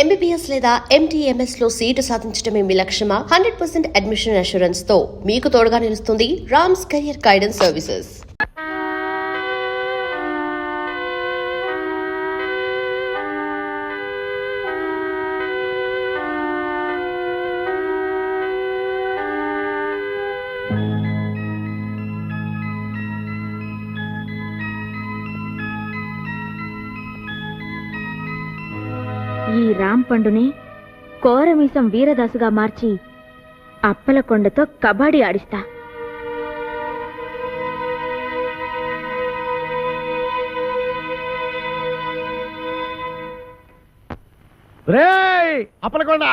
MBBS లేదా MTMS లో seat సాధించడమే మీ లక్ష్యమా? 100% అడ్మిషన్ అష్యూరెన్స్ తో మీకు తోడుగా నిలుస్తుంది రామ్స్ కెరియర్ గైడెన్స్ సర్వీసెస్. ఈ రాంపండుని కోరమీసం వీరదాసుగా మార్చి అప్పలకొండతో కబడ్డీ ఆడిస్తా. అప్పలకొండ,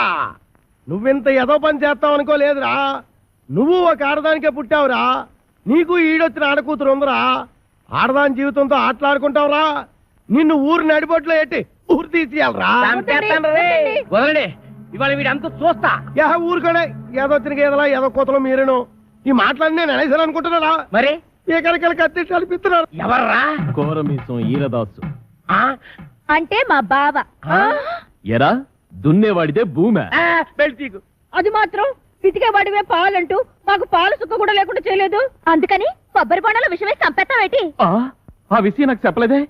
నువ్వింత ఏదో పని చేస్తావు అనుకోలేదురా. నువ్వు ఒక ఆడదానికే పుట్టావురా. నీకు ఈడొచ్చిన ఆడకూతురు ఉందిరా. ఆడదాని జీవితంతో ఆటలాడుకుంటావురా. నిన్ను ఊరు నడిబొట్లో ఎట్టి ఊరు తీసేయాలరా. ఇవాళ వీడంతా చూస్తా. ఊరుకోడే, ఏదో వచ్చిన గేదలా ఏదో కోతలో మీరేను. ఈ మాటలన్నీ నేను అనేసాను అనుకుంటున్నారా? మరి ఏకరికలు కత్తి అనిపిస్తున్నారు. ఎవర్రా? కోరమీసం ఈరదాసు అంటే మా బావ. ఎరా దున్నేవాడితే భూమి బెల్టీకు అది మాత్రం పితికేవాడివే పాలంటూ మాకు పాలు సుక్క కూడా లేకుండా చేయలేదు. అందుకని కొబ్బరి బొండలో విషమే చంపేస్తావేటి? ఆ విషయం నాకు చెప్పలేదే.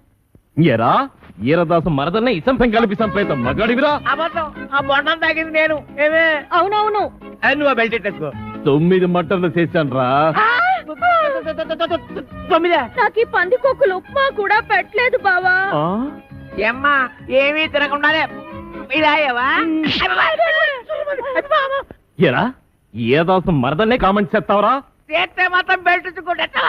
ఎరా ఈరదాసు మరదల్ని ఇసంపం కలిపి చంపేత మగాడివిరా. అబద్ధం. ఆ బొండం తాగింది నేను. ఏమే? అవునవును. నువ్వు బెల్ట్ ఎట్టేసుకో. 9 మటర్లు చేశాను రా. 9. నాకు ఈ పందికొక్కులు ఉప్మా కూడా పెట్టలేదు బావా. ఏమ్మా ఏమీ తినకుండానే ఇదాయవా? ఎరా ఈరదాసు మరదల్నే కామెంట్ చేస్తావరా? చేస్తే మాత్రం బెల్ట్ ఇచ్చుకుంటా.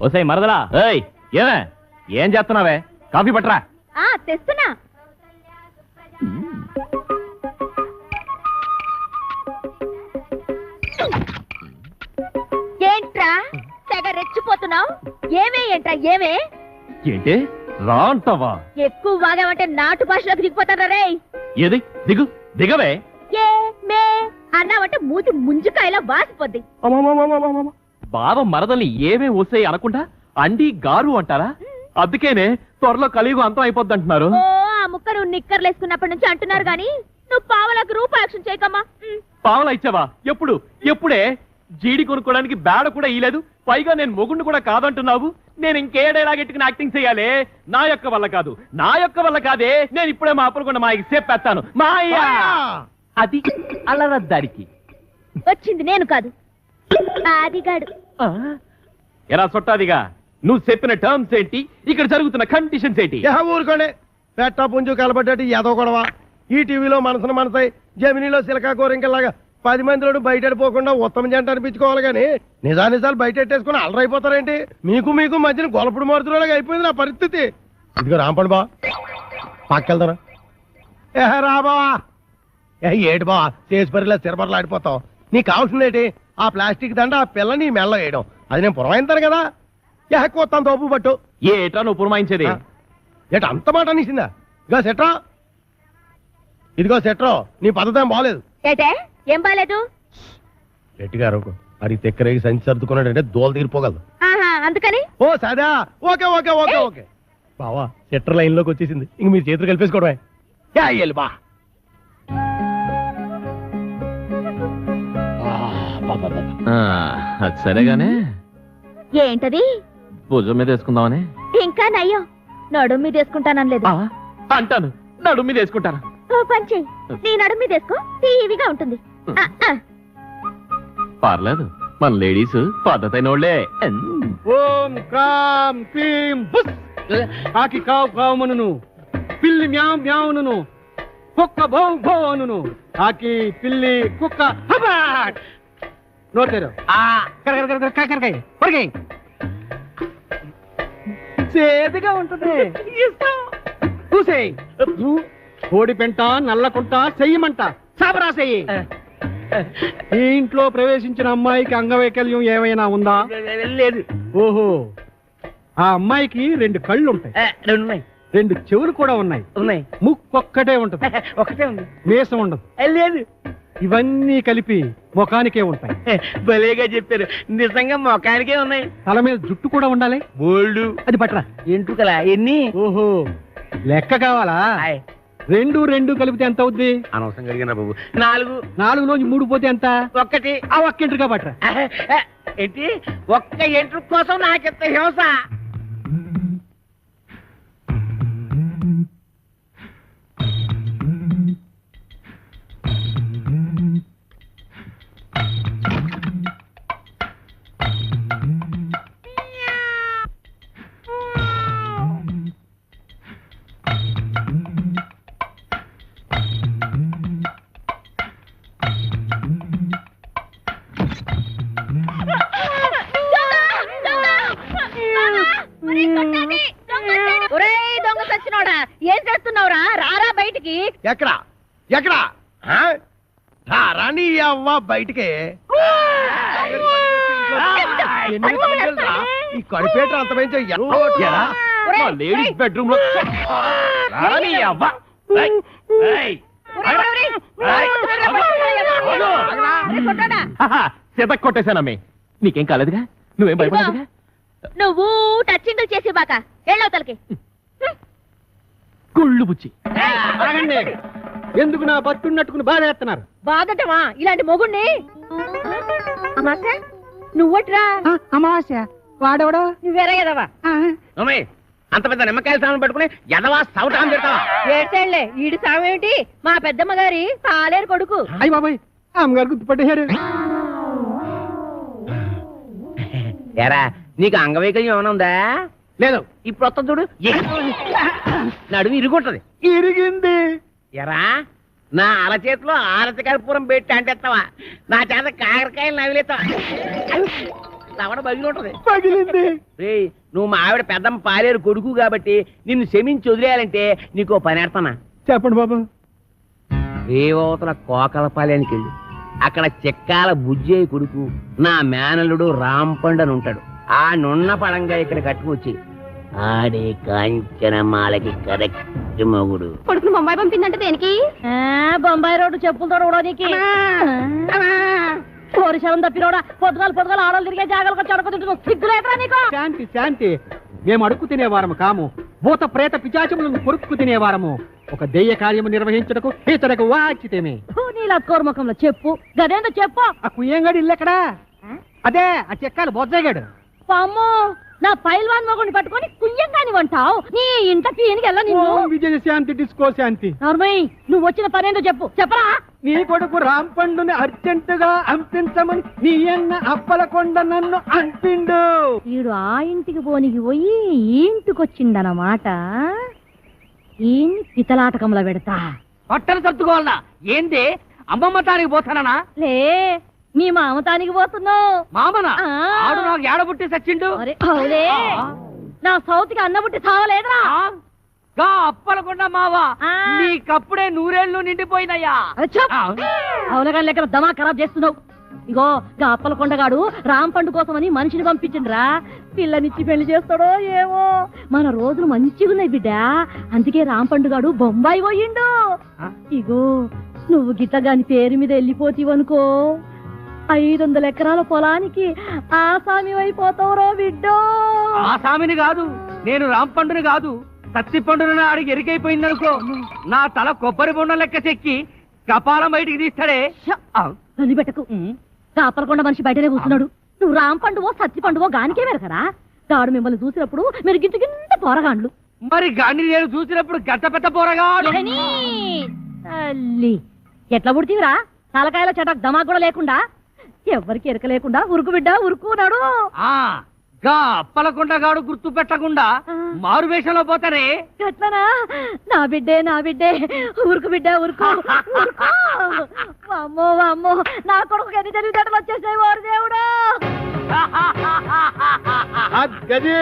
ఓసై మరదలా, ఏయ్ ఏమే ఏం చేస్తున్నావే? కాఫీ పట్టరా. తెస్తున్నా. ఏంట్రా తెగ రెచ్చిపోతున్నావు? ఏమే ఏంట్రా ఏమే? ఏంటి రా అంటావా? ఎక్కువ వాగామంటే నాటు భాషలోకి దిగిపోతారా రే? ఏది దిగు దిగవే. ఏ మే అన్నావంటే మూతి ముంజుకాయలా వాసిపోద్ది. బావ మరదల్ని ఏమే ఓసే అనకుండా అండి గారు అంటారా? అందుకేనే త్వరలో కలియుగం అంతం అయిపోద్ది అంటున్నారు. ఓ ఆ ముక్క నువ్వు నిక్కర్లు వేసుకున్నప్పటి నుంచి అంటున్నారు గాని నువ్వు పావలకు రూపాయక్షం చేయకమ్మా. పావలా ఇచ్చావా? ఎప్పుడు? ఎప్పుడే? జీడి కొనుక్కోడానికి బేడ కూడా ఇయ్యలేదు. పైగా నేను మొగుండు కూడా కాదంటున్నావు. నేను ఇంకేడేలాగెట్టుకుని యాక్టింగ్ చేయాలి? నా యొక్క వల్ల కాదు, నా యొక్క వల్ల కాదే. నేను ఇప్పుడే మా అప్పలకొండ మాయకి చెప్పేస్తాను. మాయా అది అల్లరద్దారికి వచ్చింది నేను కాదు, ఆదిగాడు. ఎలా సొట్టాదిగా? నువ్వు చెప్పిన టర్మ్స్ ఏంటి? ఇక్కడ జరుగుతున్న కండిషన్స్ ఏంటి? ఊరుకోండి. పెట్ట పుంజు కలబడ్డట్టు ఏదో గొడవ. ఈ టీవీలో మనసును మనసై, జమినీలో సిలకా కోరింకలాగా 10 మందిలో బయటపోకుండా ఉత్తమ జంట అనిపించుకోవాలి కానీ నిజాలు బయట పెట్టేసుకుని అల్లరైపోతారేంటి? మీకు మధ్యన గొలపుడు మారుతులాగా అయిపోయింది నా పరిస్థితి. ఇదిగో రాంపండు బా, పక్కెళ్తారా? రా బావా. ఏటి బావా చేసి పరిలా సిరబర్లు ఆడిపోతావు. నీకు కావాల్సిందేటి? ఆ ప్లాస్టిక్ దండ ఆ పిల్ల నీ మెల్ల వేయడం. అది నేను పురమాయింతాను కదా. కొత్తాను తోపు పట్టు. ఏటా నువ్వు పురమాయించేది? ఏట అంత మాట అనేసిందా? ఇదిగో సెట్రో నీ పద్ధతి ఏం బాగలేదు. ఏటే ఏం బాలేదు? గట్టిగా అరకు. అది తెక్కరేగి సంచి సర్దుకున్నాడంటే దోలు తీరిపోగలదు. అందుకని ఓ సదా. ఓకే ఓకే ఓకే ఓకే బావా, సెట్టర్ లైన్ లోకి వచ్చేసింది. ఇంక మీరు చేతులు కలిపేసుకోవడమే. బా అది సరేగానే. ఏంటది? భుజం మీద వేసుకుందామని. ఇంకా నయ్యం, నడుము మీద వేసుకుంటానలేదు. అంటాను నడుము మీద వేసుకుంటాను. ఓ పని చెయ్యి, నీ నడుము మీద వేసుకో, టీవీగా ఉంటుంది. పర్లేదు, మన లేడీస్ పద్ధతైన వాళ్ళే. ఓం క్రాం క్లీం బుస్. కాకి కావు కావుమనును, పిల్లి మ్యావ్ మ్యావును, కుక్క భౌ భౌ అనును. కాకి పిల్లి కుక్క హబాట్. నోటేరు సేదుగా ఉంటుంది. చూసేయ్. కోడి పెంట నల్లకుంట చెయ్యమంట సాబరా చెయ్యి. ఈ ఇంట్లో ప్రవేశించిన అమ్మాయికి అంగవైకల్యం ఏమైనా ఉందా? లేదు. ఓహో, ఆ అమ్మాయికి 2 కళ్ళు ఉంటాయి. 2 చెవులు కూడా ఉన్నాయి. ఉన్నాయి. ముక్కొక్కటే ఉంటది. ఒకటే ఉంది. మీసం ఉండదు. లేదు. ఇవన్నీ కలిపి ముఖానికే ఉంటాయి. భలేగా చెప్పారు. నిజంగా మొఖానికే ఉన్నాయి. తల మీద జుట్టు కూడా ఉండాలి. బోల్డు. అది పట్టరా. ఎంట్రుకలా ఎన్ని? ఓహో, లెక్క కావాలా? 2 కలిపితే ఎంత అవుద్ది? అనవసరం కలిగిన బాబు. 4. 4లోంచి 3 పోతే ఎంత? 1. ఆ ఒక్కింటిగా పట్టరా. ఏంటి? ఒక్క ఎంట్రుక కోసం నాకెంత హింస. ఒరేయ్ దొంగ సచ్చినోడా, ఏం చేస్తున్నావురా? రారా బయటికి. ఎక్కడా ఎక్కడా రాని అవ్వ బయటికి. ఎన్ని రోజులురా? ఈ కడిపేట అంత పెంచే లేడీస్ బెడ్రూమ్ లో రాని అవ్వ. సిత కొట్టేశానమ్మే. నీకేం కాలేదుగా? నువ్వేం భయపడదుగా? నువ్వు టచ్చింగ్ చేసి బాక వెళ్ళవతలకి. కుళ్ళు బుచ్చి. ఆగండి. ఎందుకు నా బతున్నట్టుకుని బాధ వేస్తున్నారు? బాధటమా ఇలాంటి మొగుణ్ణి? అమాస నువ్వట్రా? అమావాస్య వాడెవడో? నువ్వేరా ఎదవా? అంత పెద్ద నిమ్మకాయల సామాన్ పట్టుకుని ఎదవా సౌటాన్ని పెడతావా? ఏడ్చేళ్లే, ఈడి సామేమిటి? మా పెద్దమ్మ గారి పాలేరు కొడుకు. అయ్యి బాబాయ్, అమ్మగారు గుర్తుపట్టేశారు. ఎరా నీకు అంగవైకల్యం ఏమైనా ఉందా? లేదు. ఇప్పుడు వస్తా చూడు. నడుము ఇరుగుంటది. ఇరిగింది. ఎరా నా అరచేతిలో ఆరతి కర్పూరం పెట్టి అంటేస్తావా? నా చేత కాకరకాయలు నవిలేస్తావా? తవడ బగిలి ఉంటది. పగిలింది. రేయ్, నువ్వు మా ఆవిడ పెద్దమ్మ పాలేరు కొడుకు కాబట్టి నిన్ను క్షమించి వదిలేయాలంటే నీకు పని ఎడతానా? చెప్పండి బాబు. రేవతల కోకలపాలెనికి వెళ్ళి అక్కడ చెక్కాల బుజ్జయ్య కొడుకు నా మేనల్లుడు రాంపండు అని ఉంటాడు. ఆ నున్న పడంగా ఇక్కడ కట్టుకొచ్చి ఆడే కాంచనమాలకి కరెక్ట్ మొగుడు. కొడుకును బొంబాయి పంపిందంటే దేనికి? బొంబాయి రోడ్డు చెప్పులతో రోడానికి. కోరిశలం తప్పినోడా, పొద్దుగాలు ఆడలు తిరిగే జాగాలకు చడక సిగ్గులేదురా నీకు? శాంతి శాంతి. మేము అడుక్కు తినేవారము కాము. భూత ప్రేత పిచాచములను కొరుక్కు తినేవారము. ఒక దెయ్య కార్యము నిర్వహించుటకు ఇతరకు వాచితేమే. నీలా కోరముఖంలో చెప్పు. గదేందో చెప్పు. ఆ కుయ్యంగాడు ఇల్లు ఎక్కడా? అదే ఆ చెక్కాలు బొజ్జగాడు. పాము, నా పైల్వాన్ మొగుడిని పట్టుకొని కుయ్యంగాని వంటావు. నీ ఇంట పీనికి వెళ్ళ నిన్ను. విజయ శాంతి డిస్కో శాంతి. నార్మయ్య, నువ్వు వచ్చిన పనేందో చెప్పు. చెప్పరా? నీ కొడుకు రాంపండుని అర్జెంటుగా అంపించమని నీ అన్న అప్పలకొండ నన్ను అంపిండు. వీడు ఆ ఇంటికి పోనికి పోయి ఈ ఇంటికొచ్చిందన్నమాట. ఈ పితలాటకంలో పెడతా. పట్టణ సర్దుకోవాలనా? ఏంది అమ్మమ్మ తానికి పోతానా? లే, మీ మామతానికి పోతున్నావు. మామనా? ఆడు నాకు ఏడబుట్టి సచ్చిండు. అవులే, నా సౌతికి అన్నబుట్టి సావలేదురా. అప్పలకుండా మావా, నీకప్పుడే 100 ఏళ్ళు నిండిపోయినయ్యా. అవులగా లెక్క దమా ఖరాబ్ చేస్తున్నావు. ఇగో గా అప్పలకొండగాడు రాంపండు కోసమని మనిషిని పంపించిండ్రా. పిల్లనిచ్చి పెళ్లి చేస్తాడో ఏమో. మన రోజులు మంచిగున్నాయి బిడ్డ. అందుకే రాంపండుగాడు బొంబాయి పోయిండు. ఇగో నువ్వు గిట్టగాని పేరు మీద వెళ్ళిపోతీవనుకో, 500 ఎకరాల పొలానికి ఆసామి అయిపోతావురో బిడ్డో. ఆసామిని కాదు, నేను రాంపండుని కాదు, సత్తి పండుని ఆడికి ఎరికైపోయిందనుకో, నా తల కొబ్బరి బొండం లెక్క చెక్కి కపాలం బయటికి తీస్తాడే. తల్లి పెట్టకు. కాపలకొండ మనిషి బయటనే కూర్చున్నాడు. నువ్వు రాంపండువో సత్తి పండువో గానికే వెరకరా? గాడు మిమ్మల్ని చూసినప్పుడు మీరు గింత గింత పోరగాండ్లు. మరి గాండి నేను చూసినప్పుడు గంట పెద్ద పోరగా. తల్లి ఎట్లా పుడితీవిరా? తలకాయల చటక్ దమా కూడా లేకుండా, ఎవరికి ఎరక లేకుండా ఉరుకు బిడ్డ ఉరుకున్నాడు. గా అప్పలకొండ గాడు గుర్తు పెట్టకుండా మారు వేషంలో పోతారే. ఎట్లనా? నా బిడ్డే ఉరుకు బిడ్డ ఉరుకు. అమ్మో అమ్మో, నా కొడుకు ఎన్ని తెలివితేటలు వచ్చేసాయి వారు దేవుడు. గది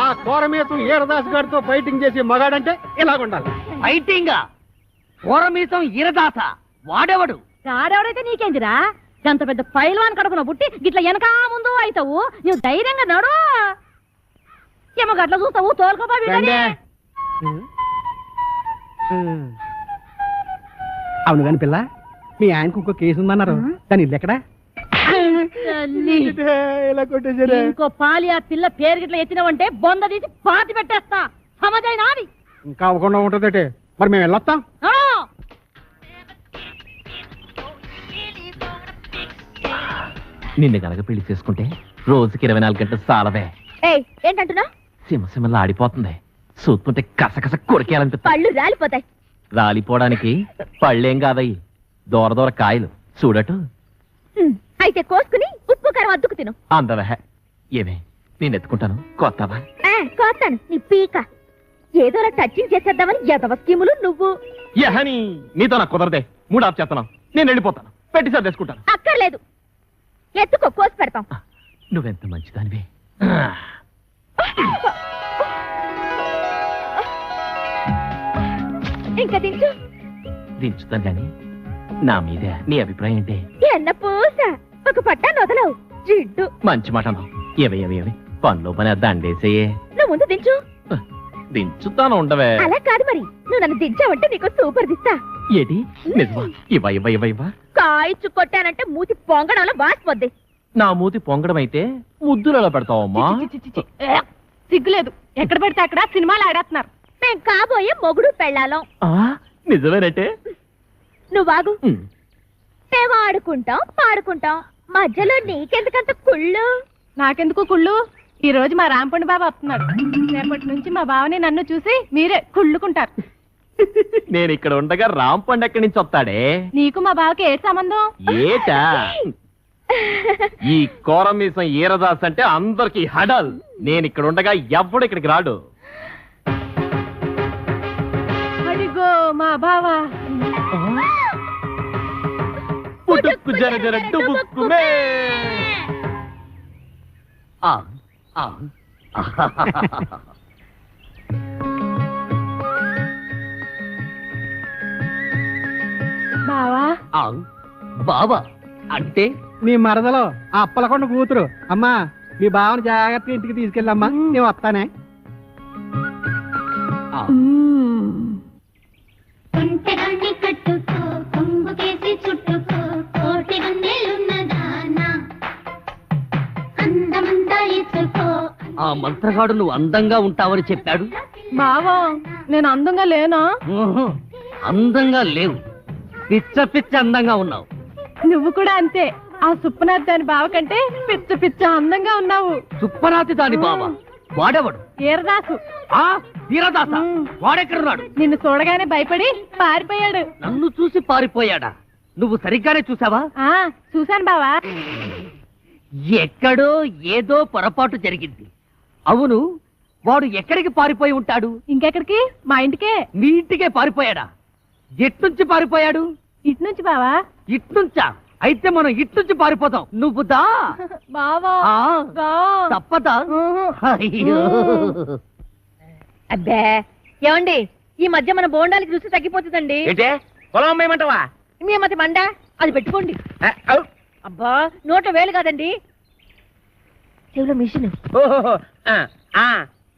ఆ కోరమీసం ఈరదాస్ గారితో ఫైటింగ్ చేసి మగాడంటే ఇలాగుండాలి. ఫైటింగ్ కోరమీసం ఈరదాస వాడేవాడు? గాడెవడైతే నీకేందిరా? అంత పెద్ద పైల్వాన్ కడుపున పుట్టి గిట్ల వెనకా ముందు అవుతావు. నువ్వు ధైర్యంగా నడు. ఏమో గట్ల చూస్తావు, తోలుకోపా. అవును కాని పిల్ల, మీ ఆయనకు ఇంకో కేసు ఉందన్నారు, దాని ఇల్లు ఎక్కడా? తల్లి, ఇలా కొట్టేసారా? ఇంకో పాలి ఆ పిల్ల పేరు గిట్ల ఎత్తినావంటే బొంద తీసి పాతి పెట్టేస్తా. సమజైనా అది? ఇంకా అవ్వకుండా ఉంటుందటే. మరి మేము వెళ్ళొస్తాం. ఆ! నిన్ను గనక పెళ్లి చేసుకుంటే రోజుకి 24 గంటలు సాలవే. ఏయ్ ఏంటంటున్నా? సింహసింహలా ఆడిపోతుంది. చూస్తుంటే కసకస కొరికేయాలనిపిస్తుంది. పళ్ళు రాలిపోతాయి. రాలిపోవడానికి పళ్ళేం కాదయ్యి, దూర దూర కాయలు చూడటు. అయితే కోసుకుని ఉప్పు కారం అద్దుకు తిను. అందవే ఏమే, నేను ఎత్తుకుంటాను. కొత్తవా? కోస్తాను నీ పీక. ఏదోలా టచింగ్ చేసేద్దామని ఎదవ స్కీములు నువ్వు. యహని నీతో నాకు కుదరదే. మూడు ఆఫ్ చేస్తున్నావు. నేను వెళ్ళిపోతాను. పెట్టి సర్దేసుకుంటాను. అక్కర్లేదు, ఎత్తుకో, కోసి పెడతాం. నువ్వెంత మంచిదానివి. ఇంకా దించు. దించుతాను గాని నా మీద నీ అభిప్రాయం ఏంటి? ఎన్న పూస ఒక పట్టాన్ని వదలవు జిడ్డు. మంచి మాట అన్నావు. ఏవి పనిలో పని దండేసేయే. నువ్వు ముందు దించు. దించుతాను ఉండవే. అలా కాదు మరి, నువ్వు నన్ను దించావంటే నీకు సూపర్ దిస్తా. ఏది నిజమా? ఇవ్వ. కాయిచ్చు కొట్టానంటే మూతి పొంగడంలో బాసిపోద్ది. నా మూతి పొంగడం అయితే ముద్దులలో పెడతావమ్మా. సిగ్గులేదు, ఎక్కడ పెడితే అక్కడ సినిమాలు ఆడేస్తున్నారు. మేం కాబోయే మొగుడు పెళ్ళాలం. నిజమేనంటే? నువ్వు ఆగు. మేము ఆడుకుంటాం పాడుకుంటాం, మధ్యలో నీకెందుకంత కుళ్ళు? నాకెందుకు కుళ్ళు? ఈ రోజు మా రాంపండు బాబు వస్తున్నాడు. రేపటి నుంచి మా బావని నన్ను చూసి మీరే కుళ్ళుకుంటారు. నేను ఇక్కడ ఉండగా రాంపండు ఎక్కడి నుంచి వస్తాడే? నీకు మా బావకి ఏ సంబంధం? ఏటా ఈ కోరమీసం ఈరదాస్ అంటే అందరికి హడల్. నేను ఇక్కడ ఉండగా ఎవ్వడు ఇక్కడికి రాడు. అడిగో మా బావ. పుట్టుక్కు జర జర డుబుక్కుమే. బావా, బాబా అంటే నీ మరదలో ఆ అప్పలకొండ కూతురు. అమ్మా, మీ బావని జాగ్రత్తగా ఇంటికి తీసుకెళ్ళమ్మా, నేను వస్తానే. ఒంటెగాన్ని కట్టుకో, కొంగుకేసి చుట్టుకో, కోటి గుండెలున్నదానా, అందమంతా ఎత్తుకో. ఆ మంత్రగాడు నువ్వు అందంగా ఉంటావని చెప్పాడు. బావా నేను అందంగా లేనా? ఊహు, అందంగా లేవు, పిచ్చ పిచ్చ అందంగా ఉన్నావు. నువ్వు కూడా అంతే. ఆ సుప్పనాథ్ దాని బావ కంటే పిచ్చ పిచ్చ అందంగా ఉన్నావు. సుప్పనాతి దాని బావ వాడెవడు? ఈరదాసు. ఆ వీరదాస వాడెక్కడున్నాడు? నిన్ను చూడగానే భయపడి పారిపోయాడు. నన్ను చూసి పారిపోయాడా? నువ్వు సరిగ్గానే చూసావా? ఆ చూశాను బావా. ఎక్కడో ఏదో పొరపాటు జరిగింది. అవును, వాడు ఎక్కడికి పారిపోయి ఉంటాడు? ఇంకెక్కడికి? మా ఇంటికే. మీ ఇంటికే పారిపోయాడా? ఎట్నుంచి పారిపోయాడు? ఇటు నుంచి బావా. ఇట్నుంచా? అయితే మనం ఇట్నుంచి పారిపోతాం. నువ్వు దా. బావా ఆ, దా. తప్పదా? ఊహు. అయ్యో. అబ్బే ఏమండి, ఈ మధ్య మన బోండాలకి రుచి తగ్గిపోతుందండి. ఏంటే పొలం అమ్మేయమంటావా? మీ మతి మండ, అది పెట్టుకోండి. అబ్బా నోట వేలు కాదండి, చెవులో మిషన్.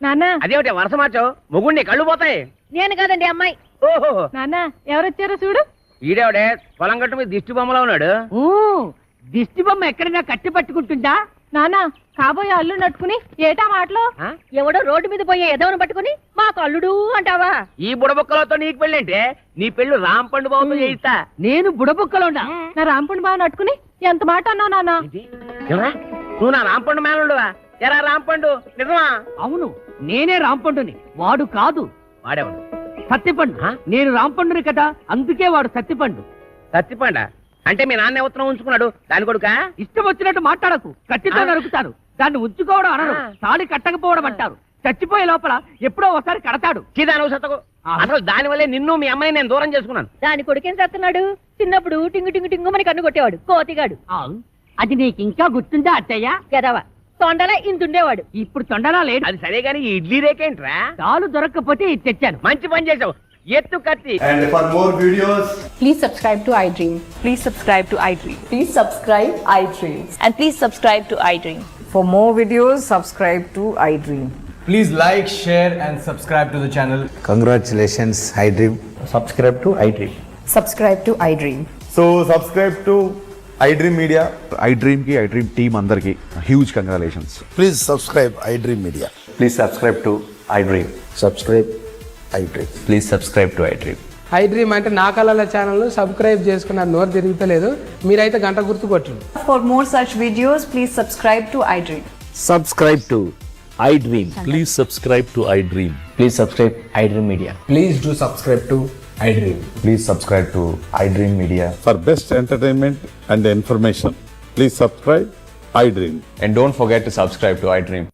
నాన్న, అదేమిటి వరుస మార్చావు? మొగుణ్ణి కళ్ళు పోతాయి. నేను కాదండి అమ్మాయి. ఓహో, నాన్న ఎవరొచ్చారో చూడు. ఈడేవిడే పొలం గట్టు మీద దిష్టి బొమ్మలో ఉన్నాడు. దిష్టి బొమ్మ ఎక్కడైనా కట్టి పట్టుకుంటుందా? నాన్న, కాబోయే అల్లు నట్టుకుని ఏటా మాటలు? ఎవడో రోడ్డు మీద పోయే ఎదవను పట్టుకుని మాకు అల్లుడు అంటావా? ఈ బుడబుక్కలతో నీకు పెళ్ళంటే నీ పెళ్ళు రాంపండు బాబుతో చేయిస్తా. నేను బుడబుక్కలో ఉన్నా. నా రాంపండు బావ నట్టుకుని ఎంత మాట అన్నావు నాన్న? నువ్వు నా రాంపండు మేనలుడువా? ఎరా రాంపండు నిజమా? అవును, నేనే రాంపండుని, వాడు కాదు. వాడేవాడు సత్తిపండు. నేను రాంపండుని కదా, అందుకే వాడు సత్తిపండు. సత్తిపండ అంటే మీ నాన్న ఉత్తరం ఉంచుకున్నాడు దాని కొడుక? ఇష్టం వచ్చినట్టు మాట్లాడకు, కత్తితో నరుకుతాను. దాన్ని ఉంచుకోవడం అనరు, తాళి కట్టకపోవడం అంటారు. చచ్చిపోయే లోపల ఎప్పుడో ఒకసారి కడతాడు. అసలు దాని వల్లే నిన్ను మీ అమ్మాయి నేను దూరం చేసుకున్నాను. దాని కొడుకేం చేస్తున్నాడు? చిన్నప్పుడు టింగు టింగు టింగు మనకి కన్ను కొట్టేవాడు, కోతిగాడు. అది నీకు ఇంకా గుర్తుందా అత్తయ్య? ఎదవ తొండలా ఇంతుండేవాడు. ఇప్పుడు తొండలా లేడు. అది సరే గాని ఈ ఇడ్లీ రేకేంట్రా? చాలు దొరక్కపోతే ఇది తెచ్చాను. మంచి పని చేసావు. ఎత్తు కత్తి. And for more videos, please subscribe to iDream. Please subscribe to iDream. Please subscribe iDream. And please subscribe to iDream. For more videos, subscribe to iDream. Please like, share, and subscribe to the channel. Congratulations, iDream. Subscribe to iDream. Subscribe to iDream. So subscribe to iDream Media. iDream ki iDream team andarki huge congratulations. Please subscribe iDream Media. Please subscribe to iDream. Subscribe iDream. Please subscribe to iDream. iDream అంటే నా కళల channel subscribe చేసుకున్నారు, నోరు తిరుగుతలేదు. మీరైతే గంట గుర్తు కొట్టండి. For more such videos, please subscribe to iDream. Subscribe to iDream. Please subscribe to iDream. Please subscribe iDream Media. Please do subscribe to iDream. Please subscribe to iDream Media. For best entertainment and information, please subscribe iDream. And don't forget to subscribe to iDream.